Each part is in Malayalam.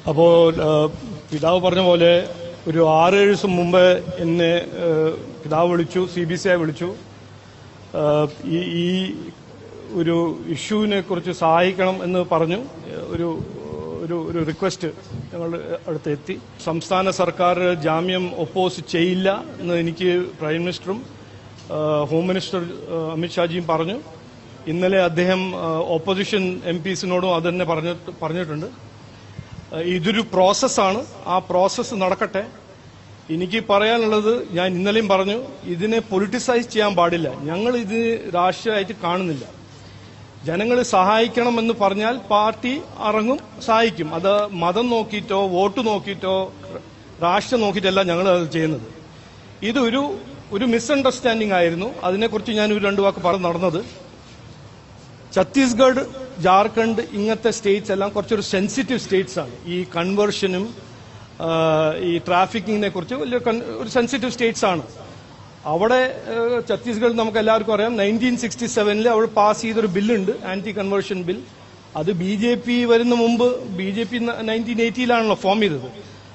അപ്പോൾ പിതാവ് പറഞ്ഞ പോലെ ഒരു 6-7 ദിവസം മുമ്പ് എന്നെ പിതാവ് വിളിച്ചു, CBCI വിളിച്ചു. ഈ ഒരു ഇഷ്യൂവിനെ കുറിച്ച് സഹായിക്കണം എന്ന് പറഞ്ഞു. ഒരു ഒരു റിക്വസ്റ്റ് ഞങ്ങളുടെ അടുത്ത് എത്തി. സംസ്ഥാന സർക്കാർ ജാമ്യം ഒപ്പോസ് ചെയ്യില്ല എന്ന് എനിക്ക് പ്രൈം മിനിസ്റ്ററും ഹോം മിനിസ്റ്റർ അമിത്ഷാജിയും പറഞ്ഞു. ഇന്നലെ അദ്ദേഹം ഓപ്പോസിഷൻ MPസിനോടും അത് തന്നെ പറഞ്ഞിട്ടുണ്ട്. ഇതൊരു പ്രോസസ്സാണ്, ആ പ്രോസസ്സ് നടക്കട്ടെ. എനിക്ക് പറയാനുള്ളത്, ഞാൻ ഇന്നലെയും പറഞ്ഞു, ഇതിനെ പൊളിറ്റിസൈസ് ചെയ്യാൻ പാടില്ല. ഞങ്ങൾ ഇത് രാഷ്ട്രീയമായിട്ട് കാണുന്നില്ല. ജനങ്ങൾ സഹായിക്കണമെന്ന് പറഞ്ഞാൽ പാർട്ടി ഇറങ്ങും, സഹായിക്കും. അത് മതം നോക്കിയിട്ടോ വോട്ട് നോക്കിയിട്ടോ രാഷ്ട്രീയം നോക്കിയിട്ടല്ല ഞങ്ങൾ അത് ചെയ്യുന്നത്. ഇതൊരു മിസ്അണ്ടർസ്റ്റാൻഡിംഗ് ആയിരുന്നു. അതിനെക്കുറിച്ച് ഞാൻ ഒരു 2 വാക്ക് പറഞ്ഞു നടന്നത്. ഛത്തീസ്ഗഡ്, ജാർഖണ്ഡ് ഇങ്ങനത്തെ സ്റ്റേറ്റ്സ് എല്ലാം കുറച്ചൊരു സെൻസിറ്റീവ് സ്റ്റേറ്റ്സ് ആണ്. ഈ കൺവേർഷനും ഈ ട്രാഫിക്കിങ്ങിനെ കുറിച്ച് ഒരു സെൻസിറ്റീവ് സ്റ്റേറ്റ്സ് ആണ്. അവിടെ ഛത്തീസ്ഗഡ് നമുക്ക് എല്ലാവർക്കും അറിയാം, 1967 അവിടെ പാസ് ചെയ്തൊരു ബില്ലുണ്ട്, ആന്റി കൺവേർഷൻ ബിൽ. അത് BJP വരുന്ന മുമ്പ്, BJP 1980 ഫോം ചെയ്തത്.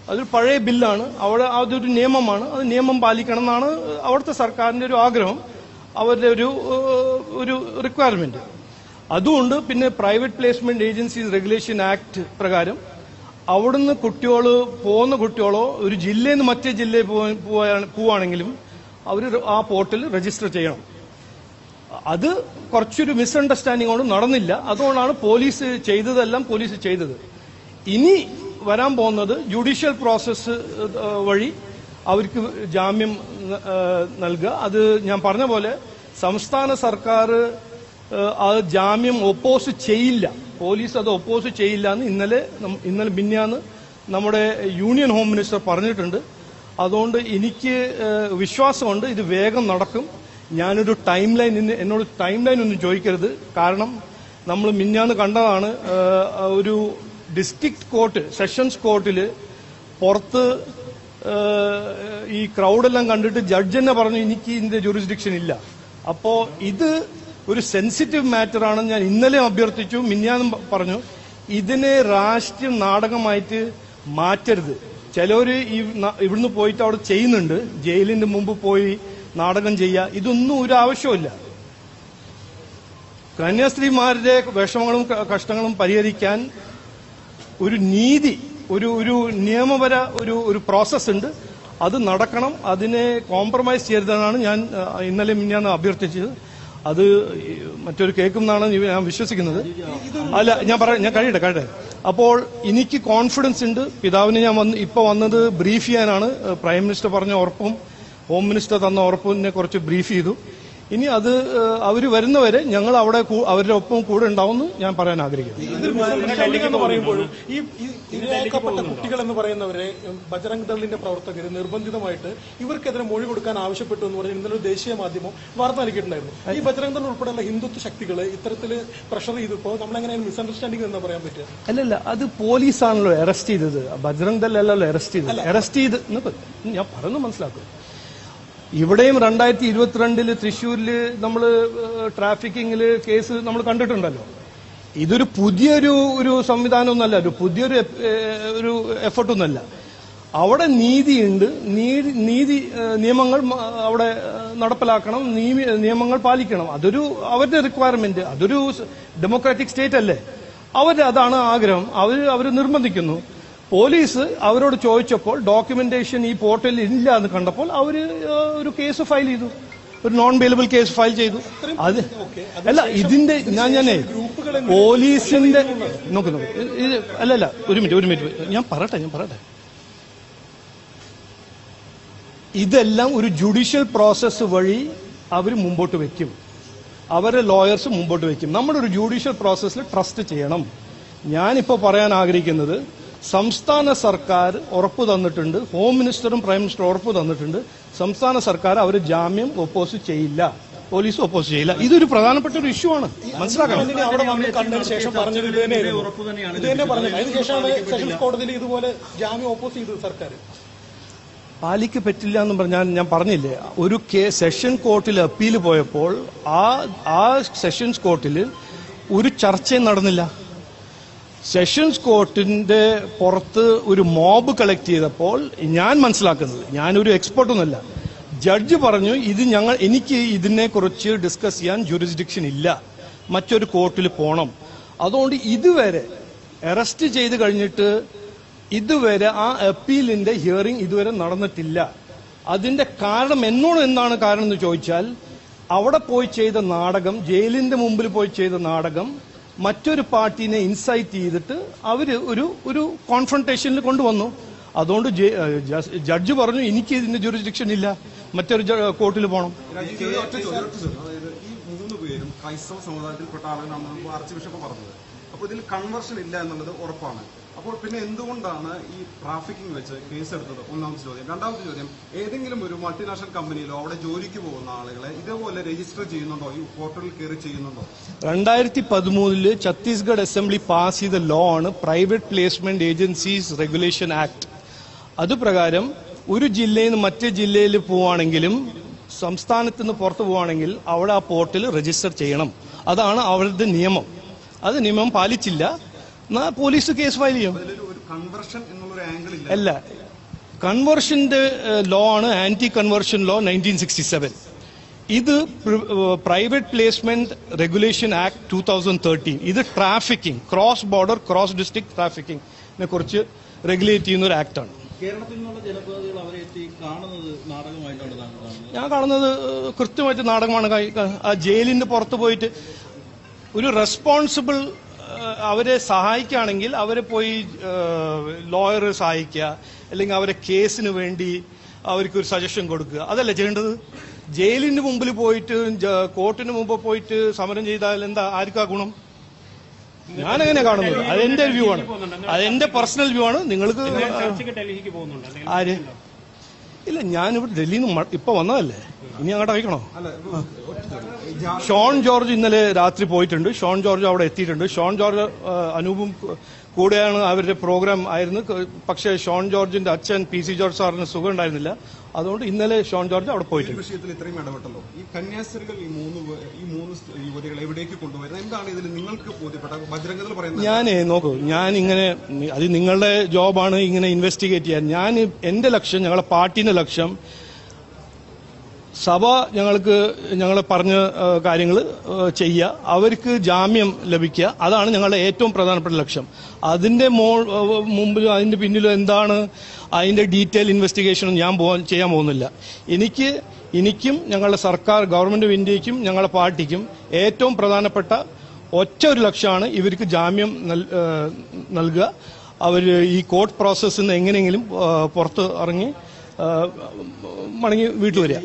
അതൊരു പഴയ ബില്ലാണ്. അവിടെ അതൊരു നിയമമാണ്. അത് നിയമം പാലിക്കണം എന്നാണ് അവിടുത്തെ സർക്കാരിന്റെ ഒരു ആഗ്രഹം, അവരുടെ ഒരു റിക്വയർമെന്റ്. അതുകൊണ്ട് പിന്നെ private placement agencies regulation act പ്രകാരം അവിടുന്ന് പോകുന്ന കുട്ടികളോ ഒരു ജില്ലയിൽ നിന്ന് മറ്റേ ജില്ലയിൽ പോവുകയാണെങ്കിലും അവർ ആ പോർട്ടിൽ രജിസ്റ്റർ ചെയ്യണം. അത് കുറച്ചൊരു മിസ്അണ്ടർസ്റ്റാൻഡിംഗ് കൊണ്ട് നടന്നില്ല. അതുകൊണ്ടാണ് പോലീസ് ചെയ്തത്. ഇനി വരാൻ പോകുന്നത് ജുഡീഷ്യൽ പ്രോസസ്സ് വഴി അവർക്ക് ജാമ്യം നൽകുക. അത് ഞാൻ പറഞ്ഞ പോലെ സംസ്ഥാന സർക്കാർ അത് ജാമ്യം ഒപ്പോസ് ചെയ്യില്ല, പോലീസ് അത് ഒപ്പോസ് ചെയ്യില്ല എന്ന് ഇന്നലെ മിനിഞ്ഞാന്ന് നമ്മുടെ യൂണിയൻ ഹോം മിനിസ്റ്റർ പറഞ്ഞിട്ടുണ്ട്. അതുകൊണ്ട് എനിക്ക് വിശ്വാസമുണ്ട് ഇത് വേഗം നടക്കും. ഞാനൊരു എന്നോട് ടൈം ലൈൻ ഒന്നും ചോദിക്കരുത്. കാരണം നമ്മൾ മിനിഞ്ഞാന്ന് കണ്ടതാണ്, ഒരു ഡിസ്ട്രിക്ട് കോർട്ട്, സെഷൻസ് കോർട്ടിൽ പുറത്ത് ഈ ക്രൗഡെല്ലാം കണ്ടിട്ട് ജഡ്ജ് തന്നെ പറഞ്ഞു എനിക്ക് ഇതിന്റെ ജൂറിസ്ഡിക്ഷൻ ഇല്ല. അപ്പോ ഇത് ഒരു സെൻസിറ്റീവ് മാറ്റർ ആണെന്ന് ഞാൻ ഇന്നലെ അഭ്യർത്ഥിച്ചു, മിനിഞ്ഞാന്നും പറഞ്ഞു. ഇതിനെ രാഷ്ട്രീയ നാടകമായിട്ട് മാറ്റരുത്. ചിലവര് ഇവിടുന്ന് പോയിട്ട് അവിടെ ചെയ്യുന്നുണ്ട്, ജയിലിന്റെ മുമ്പ് പോയി നാടകം ചെയ്യുക. ഇതൊന്നും ഒരു ആവശ്യമില്ല. കന്യാസ്ത്രീമാരുടെ വിഷമങ്ങളും കഷ്ടങ്ങളും പരിഹരിക്കാൻ ഒരു നീതി, ഒരു നിയമപര ഒരു പ്രോസസ് ഉണ്ട്. അത് നടക്കണം. അതിനെ കോംപ്രമൈസ് ചെയ്യരുതെന്നാണ് ഞാൻ ഇന്നലെ മിനിഞ്ഞാന്ന് അഭ്യർത്ഥിച്ചത്. അത് മറ്റൊരു കേൾക്കുമെന്നാണ് ഞാൻ വിശ്വസിക്കുന്നത്. അല്ല, ഞാൻ കഴിയട്ടെ. അപ്പോൾ എനിക്ക് കോൺഫിഡൻസ് ഉണ്ട്. പിതാവിന് ഞാൻ വന്നത് ബ്രീഫ് ചെയ്യാനാണ്. പ്രൈം മിനിസ്റ്റർ പറഞ്ഞ ഉറപ്പും ഹോം മിനിസ്റ്റർ തന്ന ഉറപ്പിനെ കുറിച്ച് ബ്രീഫ് ചെയ്തു. ഇനി അത് അവർ വരുന്നവരെ ഞങ്ങൾ അവിടെ അവരുടെ ഒപ്പം കൂടെ ഉണ്ടാവുമെന്ന് ഞാൻ പറയാൻ ആഗ്രഹിക്കുന്നു. പറയുമ്പോഴും ഈ ഇരയാക്കപ്പെട്ട കുട്ടികൾ എന്ന് പറയുന്നവരെ ബജറംഗ് ദളിന്റെ പ്രവർത്തകർ നിർബന്ധിതമായിട്ട് ഇവർക്കെതിരെ മൊഴി കൊടുക്കാൻ ആവശ്യപ്പെട്ടു എന്ന് പറഞ്ഞ് ഇന്നലെ ദേശീയ മാധ്യമം വാർത്ത നൽകിയിട്ടുണ്ടായിരുന്നു. ഈ ബജറംഗ് ദൾ ഉൾപ്പെടെയുള്ള ഹിന്ദുത്വ ശക്തികളെ ഇത്തരത്തിൽ പ്രഷർ ചെയ്തപ്പോൾ നമ്മളെങ്ങനെയാണ് മിസ്അണ്ടർസ്റ്റാൻഡിംഗ് എന്ന് പറയാൻ പറ്റുക? അല്ലല്ല, അത് പോലീസാണല്ലോ അറസ്റ്റ് ചെയ്തത്, ബജറംഗ് ദൾ അല്ലല്ലോ അറസ്റ്റ് ചെയ്ത് ഞാൻ പറയുന്നത് മനസ്സിലാക്കും. ഇവിടെയും 2022 തൃശ്ശൂരില് നമ്മൾ ട്രാഫിക്കിങ്ങില് കേസ് നമ്മൾ കണ്ടിട്ടുണ്ടല്ലോ. ഇതൊരു പുതിയൊരു സംവിധാനമൊന്നുമല്ല, ഒരു പുതിയൊരു എഫർട്ടൊന്നുമല്ല. അവിടെ നീതിയുണ്ട്. നീതി നിയമങ്ങൾ അവിടെ നടപ്പിലാക്കണം, നിയമങ്ങൾ പാലിക്കണം. അവരുടെ റിക്വയർമെന്റ്. അതൊരു ഡെമോക്രാറ്റിക് സ്റ്റേറ്റ് അല്ലേ, അതാണ് ആഗ്രഹം. അവർ നിർബന്ധിക്കുന്നു. പോലീസ് അവരോട് ചോദിച്ചപ്പോൾ ഡോക്യുമെന്റേഷൻ ഈ പോർട്ടലിൽ ഇല്ല എന്ന് കണ്ടപ്പോൾ ഒരു കേസ് ഫയൽ ചെയ്തു, ഒരു നോൺ ബെയിലബിൾ കേസ് ഫയൽ ചെയ്തു. അത് അല്ല, ഇതിന്റെ ഞാനേ പോലീസിന്റെ നോക്കുന്നു. അല്ലല്ല, ഒരു മിനിറ്റ് ഞാൻ പറയട്ടെ. ഇതെല്ലാം ഒരു ജുഡീഷ്യൽ പ്രോസസ്സ് വഴി അവർ മുമ്പോട്ട് വെക്കും, അവരെ ലോയേഴ്സ് മുമ്പോട്ട് വെക്കും. നമ്മുടെ ഒരു ജുഡീഷ്യൽ പ്രോസസ്സിൽ ട്രസ്റ്റ് ചെയ്യണം. ഞാനിപ്പോൾ പറയാൻ ആഗ്രഹിക്കുന്നത്, സംസ്ഥാന സർക്കാർ ഉറപ്പ് തന്നിട്ടുണ്ട്, ഹോം മിനിസ്റ്ററും പ്രൈം മിനിസ്റ്ററും ഉറപ്പ് തന്നിട്ടുണ്ട്, സംസ്ഥാന സർക്കാർ അവർ ജാമ്യം ഒപ്പോസ് ചെയ്യില്ല, പോലീസ് ഒപ്പോസ് ചെയ്യില്ല. ഇതൊരു പ്രധാനപ്പെട്ട ഒരു ഇഷ്യൂ ആണ്, മനസ്സിലാക്കണം. അവിടെ വന്ന് കണ്ടതിന് ശേഷം പറഞ്ഞത് ഇത് തന്നെ പറഞ്ഞു. അതിനുശേഷമാണ് സെഷൻസ് കോടതിയിൽ ഇതുപോലെ ജാമ്യം ഒപ്പോസ് ചെയ്തത് സർക്കാർ. പാലിക്ക് പറ്റില്ല എന്ന് പറഞ്ഞാൽ ഞാൻ പറഞ്ഞില്ലേ, ഒരു സെഷൻ കോർട്ടിൽ അപ്പീൽ പോയപ്പോൾ ആ സെഷൻസ് കോർട്ടിൽ ഒരു ചർച്ചയും നടന്നില്ല. സെഷൻസ് കോർട്ടിന്റെ പുറത്ത് ഒരു മോബ് കളക്ട് ചെയ്തപ്പോൾ ഞാൻ മനസ്സിലാക്കുന്നത്, ഞാനൊരു എക്സ്പെർട്ടൊന്നുമല്ല, ജഡ്ജ് പറഞ്ഞു എനിക്ക് ഇതിനെക്കുറിച്ച് ഡിസ്കസ് ചെയ്യാൻ ജൂറിസ്ഡിക്ഷൻ ഇല്ല, മറ്റൊരു കോർട്ടിൽ പോകണം. അതുകൊണ്ട് ഇതുവരെ അറസ്റ്റ് ചെയ്ത് കഴിഞ്ഞിട്ട് ഇതുവരെ ആ അപ്പീലിന്റെ ഹിയറിംഗ് ഇതുവരെ നടന്നിട്ടില്ല. അതിന്റെ കാരണം എന്നോട് എന്താണ് കാരണം എന്ന് ചോദിച്ചാൽ, അവിടെ പോയി ചെയ്ത നാടകം, ജയിലിന്റെ മുമ്പിൽ പോയി ചെയ്ത നാടകം മറ്റൊരു പാർട്ടിനെ ഇൻസൈറ്റ് ചെയ്തിട്ട് അവര് ഒരു കോൺഫ്രണ്ടേഷനിൽ കൊണ്ടുവന്നു. അതുകൊണ്ട് ജഡ്ജ് പറഞ്ഞു എനിക്ക് ഇതിന്റെ ജൂറിസ്ഡിക്ഷൻ ഇല്ല, മറ്റൊരു കോർട്ടിൽ പോകണം. ഈ 3 പേരും ക്രൈസ്തവ സമുദായത്തിൽപ്പെട്ട ആളുകളാണ് ആർച്ച് ബിഷപ്പ് പറഞ്ഞത്. അപ്പോൾ ഇതിൽ കൺവേർഷൻ ഇല്ല എന്നുള്ളത് ഉറപ്പാണ്. അപ്പോൾ പിന്നെ എന്തുകൊണ്ടാണ് ഈ ട്രാഫിക്കിംഗ് വെച്ച് കേസെടുത്തത്? ഒന്നാമത്തെ ചോദ്യം. രണ്ടാമത്തെ ചോദ്യം, ഏതെങ്കിലും ഒരു മൾട്ടിനാഷണൽ കമ്പനിയിലോ അവിടെ ജോലിക്ക് പോകുന്ന ആളുകളെ ഇതേപോലെ രജിസ്റ്റർ ചെയ്യുന്നുണ്ടോ, ഈ പോർട്ടലിൽ കയറി ചെയ്യുന്നുണ്ടോ? 2013 ഛത്തീസ്ഗഡ് അസംബ്ലി പാസ് ചെയ്ത ലോ ആണ് private placement agencies regulation act. അതുപ്രകാരം ഒരു ജില്ലയിൽ നിന്ന് മറ്റേ ജില്ലയിൽ പോവുകയാണെങ്കിലും സംസ്ഥാനത്ത് നിന്ന് പുറത്തു പോവുകയാണെങ്കിൽ അവിടെ ആ പോർട്ടൽ രജിസ്റ്റർ ചെയ്യണം. അതാണ് അവരുടെ നിയമം. അത് നിയമം പാലിച്ചില്ല, പോലീസ് കേസ് ഫയൽ ചെയ്യും. അല്ല, കൺവേർഷന്റെ ലോ ആണ് ആന്റി കൺവേർഷൻ ലോ 1967. ഇത് പ്രൈവറ്റ് പ്ലേസ്മെന്റ് റെഗുലേഷൻ ആക്ട് 2013. ഇത് trafficking, cross border cross district ട്രാഫിക്കിംഗിനെ കുറിച്ച് റെഗുലേറ്റ് ചെയ്യുന്ന ഒരു ആക്ടാണ്. കേരളത്തിൽ നിന്നുള്ള ജനപ്രതിനിധികൾ അവരെ എത്തി കാണുന്നത് നാടകമായിട്ടാണ് കാണുന്നത്. ഞാൻ കാണുന്നത് കൃത്യമായിട്ട് നാടകമാണ്. ആ ജയിലിന്റെ പുറത്ത് പോയിട്ട് ഒരു റെസ്പോൺസിബിൾ അവരെ സഹായിക്കുകയാണെങ്കിൽ അവരെ പോയി ലോയർ സഹായിക്കുക, അല്ലെങ്കിൽ അവരെ കേസിന് വേണ്ടി അവർക്ക് ഒരു സജഷൻ കൊടുക്കുക, അതല്ലേ ചെയ്യേണ്ടത്. ജയിലിന് മുമ്പിൽ പോയിട്ട് കോർട്ടിന് മുമ്പ് പോയിട്ട് സമരം ചെയ്താൽ എന്താ, ആർക്കാ ഗുണം? ഞാനങ്ങനെ കാണുന്നത്. അതെന്റെ വ്യൂ ആണ്, അതെന്റെ പേഴ്സണൽ വ്യൂ ആണ്. നിങ്ങൾക്ക് ആര്? ഇല്ല, ഞാനിവിടെ ഡൽഹിയിൽ നിന്ന് ഇപ്പൊ വന്നതല്ലേ, ഇനി അങ്ങോട്ട് അയക്കണോ? ഷോൺ ജോർജ് ഇന്നലെ രാത്രി പോയിട്ടുണ്ട്. ഷോൺ ജോർജ് അവിടെ എത്തിയിട്ടുണ്ട്. ഷോൺ ജോർജ് അനൂപും കൂടെയാണ് അവരുടെ പ്രോഗ്രാം ആയിരുന്നു. പക്ഷേ ഷോൺ ജോർജിന്റെ അച്ഛൻ PC ജോർജ് സാറിന് സുഖം ഉണ്ടായിരുന്നില്ല. അതുകൊണ്ട് ഇന്നലെ ഷോൺ ജോർജ് അവിടെ പോയിട്ടുണ്ട്. വിഷയത്തിൽ ഇത്രയും ഇടപെട്ടല്ലോ, ഈ കന്യാസ്ത്രീകൾ ഈ മൂന്ന് യുവതികളെ എവിടേക്ക് കൊണ്ടുവരുന്നത്, എന്താണ് ഇതിൽ നിങ്ങൾക്ക് ബോധ്യപ്പെട്ട? ബജരംഗദൾ പറയുന്നത് ഞാനേ നോക്കൂ, ഞാൻ ഇങ്ങനെ, അത് നിങ്ങളുടെ ജോബാണ് ഇങ്ങനെ ഇൻവെസ്റ്റിഗേറ്റ് ചെയ്യാൻ. ഞാൻ എന്റെ ലക്ഷ്യം, ഞങ്ങളുടെ പാർട്ടിന്റെ ലക്ഷ്യം, സഭ ഞങ്ങളെ പറഞ്ഞ കാര്യങ്ങൾ ചെയ്യുക, അവർക്ക് ജാമ്യം ലഭിക്കുക, അതാണ് ഞങ്ങളുടെ ഏറ്റവും പ്രധാനപ്പെട്ട ലക്ഷ്യം. അതിന്റെ മുമ്പിൽ അതിന്റെ പിന്നിലും എന്താണ് അതിന്റെ ഡീറ്റെയിൽ ഇൻവെസ്റ്റിഗേഷനും ഞാൻ ചെയ്യാൻ പോകുന്നില്ല. എനിക്കും ഞങ്ങളുടെ സർക്കാർ, ഗവൺമെന്റ് ഓഫ് ഇന്ത്യക്കും ഞങ്ങളുടെ പാർട്ടിക്കും ഏറ്റവും പ്രധാനപ്പെട്ട ഒറ്റ ഒരു ലക്ഷ്യമാണ് ഇവർക്ക് ജാമ്യം നൽകുക. അവർ ഈ കോർട്ട് പ്രോസസ്സിൽ നിന്ന് എങ്ങനെയെങ്കിലും പുറത്ത് ഇറങ്ങി മടങ്ങി വീട്ടിൽ വരിക.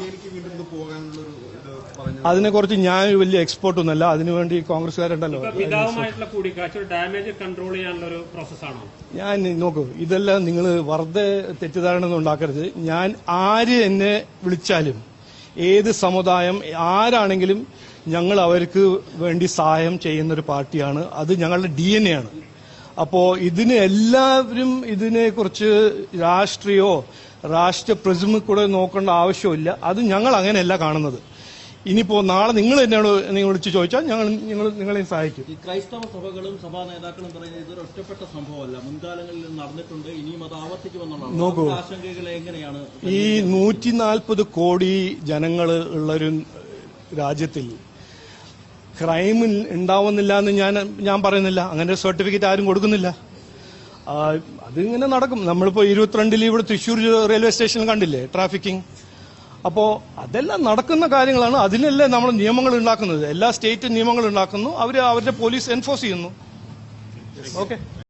അതിനെക്കുറിച്ച് ഞാൻ വലിയ എക്സ്പേർട്ട് ഒന്നുമല്ല. അതിനുവേണ്ടി കോൺഗ്രസ്സുകാരുണ്ടല്ലോ. ഞാൻ നോക്കൂ, ഇതെല്ലാം നിങ്ങൾ വെറുതെ തെറ്റിദ്ധാരണ ഒന്നും ഉണ്ടാക്കരുത്. ഞാൻ ആര് എന്നെ വിളിച്ചാലും, ഏത് സമുദായം ആരാണെങ്കിലും ഞങ്ങൾ അവർക്ക് വേണ്ടി സഹായം ചെയ്യുന്നൊരു പാർട്ടിയാണ്. അത് ഞങ്ങളുടെ DNA ആണ്. അപ്പോ എല്ലാവരും ഇതിനെക്കുറിച്ച് രാഷ്ട്രീയ പ്രിസമിൽ കൂടെ നോക്കേണ്ട ആവശ്യമില്ല. അത് ഞങ്ങൾ അങ്ങനെയല്ല കാണുന്നത്. ഇനിയിപ്പോ നാളെ നിങ്ങൾ എന്നോട് വിളിച്ച് ചോദിച്ചാൽ നിങ്ങളെ സഹായിക്കും. ഈ ക്രൈസ്തവ സഭകളും സഭാ നേതാക്കളും പറയുന്നത് ഇതൊരു ഒറ്റപ്പെട്ട സംഭവമല്ല, മുൻകാലങ്ങളിൽ നടന്നിട്ടുണ്ട്, ഇനിയും അത് ആവർത്തിക്കുമെന്നുള്ളതാണ്. നോക്കൂ, ആശങ്കകൾ എങ്ങനെയാണ്? ഈ 140 കോടി ജനങ്ങൾ ഉള്ളൊരു രാജ്യത്തിൽ ക്രൈം ഉണ്ടാവുന്നില്ല എന്ന് ഞാൻ പറയുന്നില്ല. അങ്ങനെ ഒരു സർട്ടിഫിക്കറ്റ് ആരും കൊടുക്കുന്നില്ല. അതിങ്ങനെ നടക്കും. നമ്മളിപ്പോ 22 ഇവിടെ തൃശ്ശൂർ റെയിൽവേ സ്റ്റേഷനിൽ കണ്ടില്ലേ ട്രാഫിക്കിംഗ്. അപ്പോ അതെല്ലാം നടക്കുന്ന കാര്യങ്ങളാണ്. അതിനല്ലേ നമ്മൾ നിയമങ്ങൾ ഉണ്ടാക്കുന്നത്. എല്ലാ സ്റ്റേറ്റ് നിയമങ്ങൾ ഉണ്ടാക്കുന്നു, അവരുടെ പോലീസ് എൻഫോഴ്സ് ചെയ്യുന്നു. ഓക്കെ.